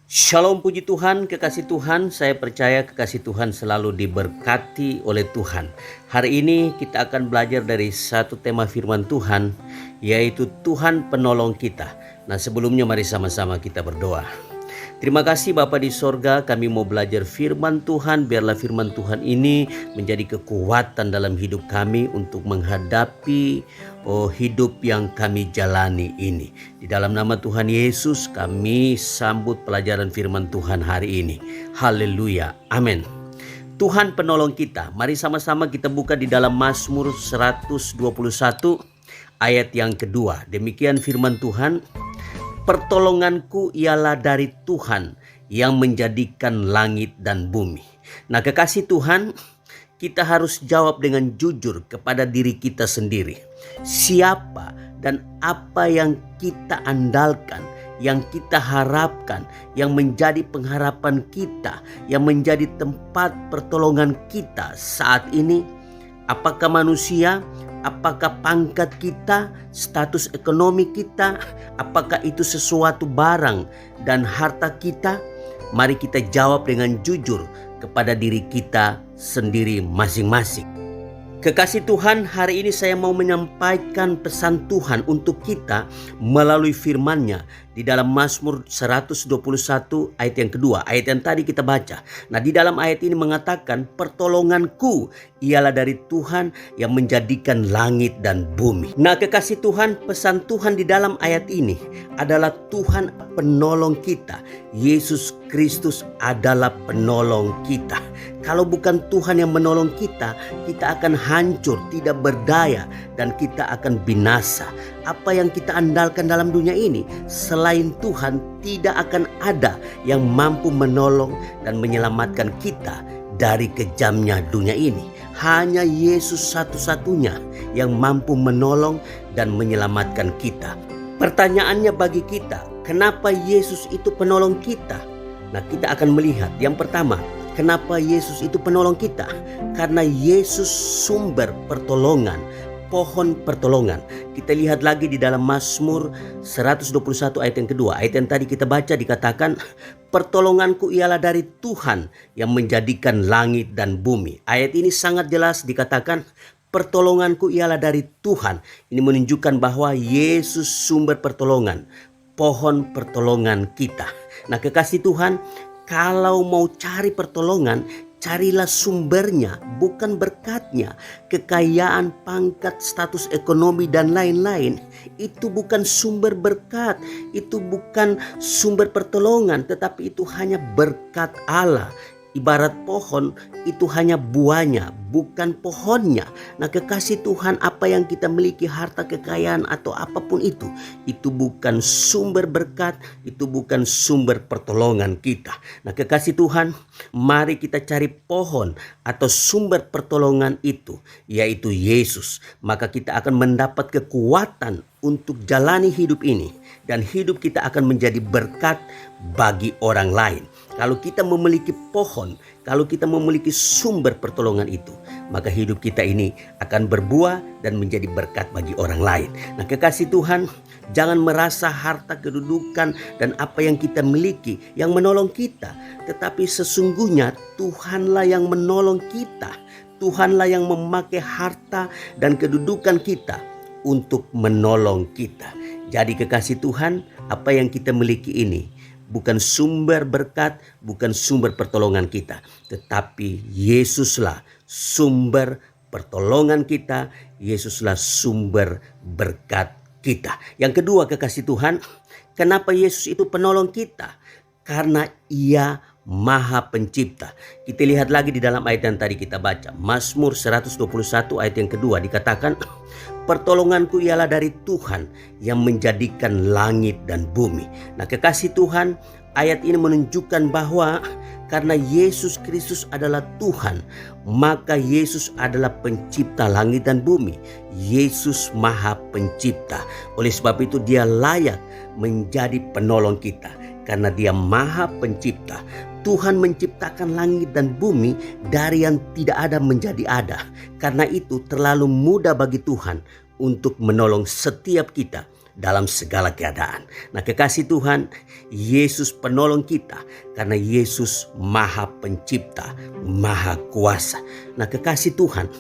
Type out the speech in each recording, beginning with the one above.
Shalom, puji Tuhan, kekasih Tuhan. Saya percaya kekasih Tuhan selalu diberkati oleh Tuhan. Hari ini kita akan belajar dari satu tema firman Tuhan, yaitu Tuhan penolong kita. Nah, sebelumnya mari sama-sama kita berdoa. Terima kasih Bapa di sorga, kami mau belajar firman Tuhan. Biarlah firman Tuhan ini menjadi kekuatan dalam hidup kami untuk menghadapi hidup yang kami jalani ini. Di dalam nama Tuhan Yesus kami sambut pelajaran firman Tuhan hari ini. Haleluya, amin. Tuhan penolong kita. Mari sama-sama kita buka di dalam Mazmur 121 ayat yang kedua. Demikian firman Tuhan. Pertolonganku ialah dari Tuhan yang menjadikan langit dan bumi. Nah, kekasih Tuhan, kita harus jawab dengan jujur kepada diri kita sendiri. Siapa dan apa yang kita andalkan, yang kita harapkan, yang menjadi pengharapan kita, yang menjadi tempat pertolongan kita saat ini? Apakah manusia? Apakah pangkat kita, status ekonomi kita, apakah itu sesuatu barang dan harta kita? Mari kita jawab dengan jujur kepada diri kita sendiri masing-masing. Kekasih Tuhan, hari ini saya mau menyampaikan pesan Tuhan untuk kita melalui firman-Nya di dalam Mazmur 121 ayat yang kedua, ayat yang tadi kita baca. Nah, di dalam ayat ini mengatakan, pertolonganku ialah dari Tuhan yang menjadikan langit dan bumi. Nah, kekasih Tuhan, pesan Tuhan di dalam ayat ini adalah Tuhan penolong kita. Yesus Kristus adalah penolong kita. Kalau bukan Tuhan yang menolong kita, kita akan hancur, tidak berdaya, dan kita akan binasa. Apa yang kita andalkan dalam dunia ini, selain Tuhan, tidak akan ada yang mampu menolong dan menyelamatkan kita dari kejamnya dunia ini. Hanya Yesus satu-satunya yang mampu menolong dan menyelamatkan kita. Pertanyaannya bagi kita, kenapa Yesus itu penolong kita? Nah, kita akan melihat yang pertama, kenapa Yesus itu penolong kita? Karena Yesus sumber pertolongan, pohon pertolongan. Kita lihat lagi di dalam Mazmur 121 ayat yang kedua. Ayat yang tadi kita baca dikatakan, pertolonganku ialah dari Tuhan yang menjadikan langit dan bumi. Ayat ini sangat jelas dikatakan, pertolonganku ialah dari Tuhan. Ini menunjukkan bahwa Yesus sumber pertolongan, pohon pertolongan kita. Nah, kekasih Tuhan, kalau mau cari pertolongan, carilah sumbernya, bukan berkatnya. Kekayaan, pangkat, status ekonomi, dan lain-lain, itu bukan sumber berkat, itu bukan sumber pertolongan, tetapi itu hanya berkat Allah. Ibarat pohon, itu hanya buahnya, bukan pohonnya. Nah, kekasih Tuhan, apa yang kita miliki, harta, kekayaan, atau apapun itu bukan sumber berkat, itu bukan sumber pertolongan kita. Nah, kekasih Tuhan, mari kita cari pohon atau sumber pertolongan itu, yaitu Yesus. Maka kita akan mendapat kekuatan untuk jalani hidup ini, dan hidup kita akan menjadi berkat bagi orang lain. Kalau kita memiliki pohon, kalau kita memiliki sumber pertolongan itu, maka hidup kita ini akan berbuah dan menjadi berkat bagi orang lain. Nah, kekasih Tuhan, jangan merasa harta, kedudukan, dan apa yang kita miliki yang menolong kita. Tetapi sesungguhnya Tuhanlah yang menolong kita. Tuhanlah yang memakai harta dan kedudukan kita untuk menolong kita. Jadi kekasih Tuhan, apa yang kita miliki ini bukan sumber berkat, bukan sumber pertolongan kita, tetapi Yesuslah sumber pertolongan kita, Yesuslah sumber berkat kita. Yang kedua, kekasih Tuhan, kenapa Yesus itu penolong kita? Karena Ia Maha Pencipta. Kita lihat lagi di dalam ayat yang tadi kita baca, Mazmur 121 ayat yang kedua dikatakan, pertolonganku ialah dari Tuhan yang menjadikan langit dan bumi. Nah, kekasih Tuhan, ayat ini menunjukkan bahwa karena Yesus Kristus adalah Tuhan, maka Yesus adalah pencipta langit dan bumi. Yesus Maha Pencipta. Oleh sebab itu Dia layak menjadi penolong kita. Karena Dia Maha Pencipta. Tuhan menciptakan langit dan bumi dari yang tidak ada menjadi ada. Karena itu terlalu mudah bagi Tuhan untuk menolong setiap kita dalam segala keadaan. Nah, kekasih Tuhan, Yesus penolong kita karena Yesus Maha Pencipta, Maha Kuasa. Nah, kekasih Tuhan,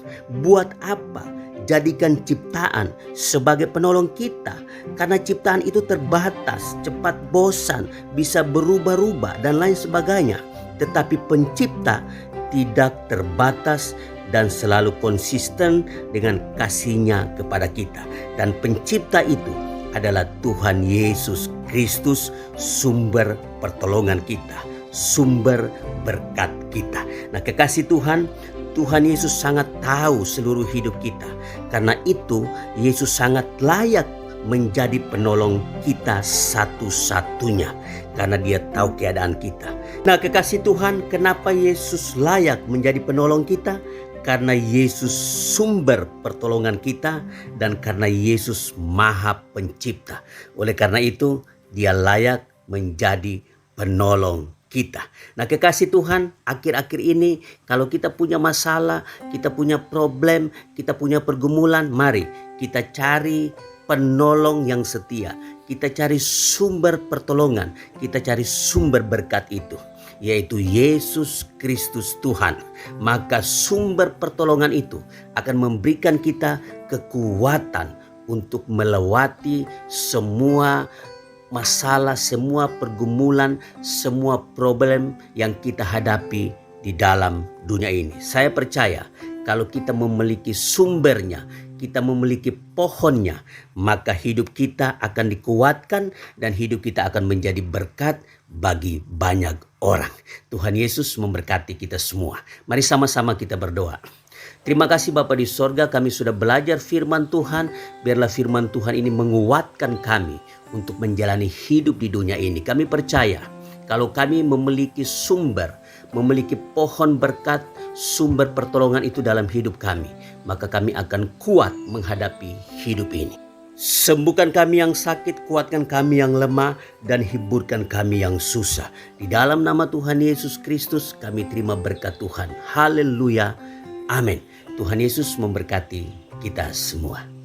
buat apa jadikan ciptaan sebagai penolong kita? Karena ciptaan itu terbatas, cepat bosan, bisa berubah-ubah dan lain sebagainya. Tetapi pencipta tidak terbatas dan selalu konsisten dengan kasih-Nya kepada kita. Dan pencipta itu adalah Tuhan Yesus Kristus, sumber pertolongan kita, sumber berkat kita. Nah, kekasih Tuhan, Tuhan Yesus sangat tahu seluruh hidup kita. Karena itu Yesus sangat layak menjadi penolong kita satu-satunya. Karena Dia tahu keadaan kita. Nah, kekasih Tuhan, kenapa Yesus layak menjadi penolong kita? Karena Yesus sumber pertolongan kita dan karena Yesus Maha Pencipta. Oleh karena itu Dia layak menjadi penolong kita. Nah, kekasih Tuhan, akhir-akhir ini kalau kita punya masalah, kita punya problem, kita punya pergumulan, mari kita cari penolong yang setia. Kita cari sumber pertolongan, kita cari sumber berkat itu, yaitu Yesus Kristus Tuhan. Maka sumber pertolongan itu akan memberikan kita kekuatan untuk melewati semua masalah, semua pergumulan, semua problem yang kita hadapi di dalam dunia ini. Saya percaya kalau kita memiliki sumbernya, kita memiliki pohonnya, maka hidup kita akan dikuatkan dan hidup kita akan menjadi berkat bagi banyak orang. Tuhan Yesus memberkati kita semua. Mari sama-sama kita berdoa. Terima kasih Bapa di sorga, kami sudah belajar firman Tuhan. Biarlah firman Tuhan ini menguatkan kami untuk menjalani hidup di dunia ini. Kami percaya kalau kami memiliki sumber, memiliki pohon berkat, sumber pertolongan itu dalam hidup kami, maka kami akan kuat menghadapi hidup ini. Sembuhkan kami yang sakit, kuatkan kami yang lemah, dan hiburkan kami yang susah. Di dalam nama Tuhan Yesus Kristus kami terima berkat Tuhan. Haleluya. Amin. Tuhan Yesus memberkati kita semua.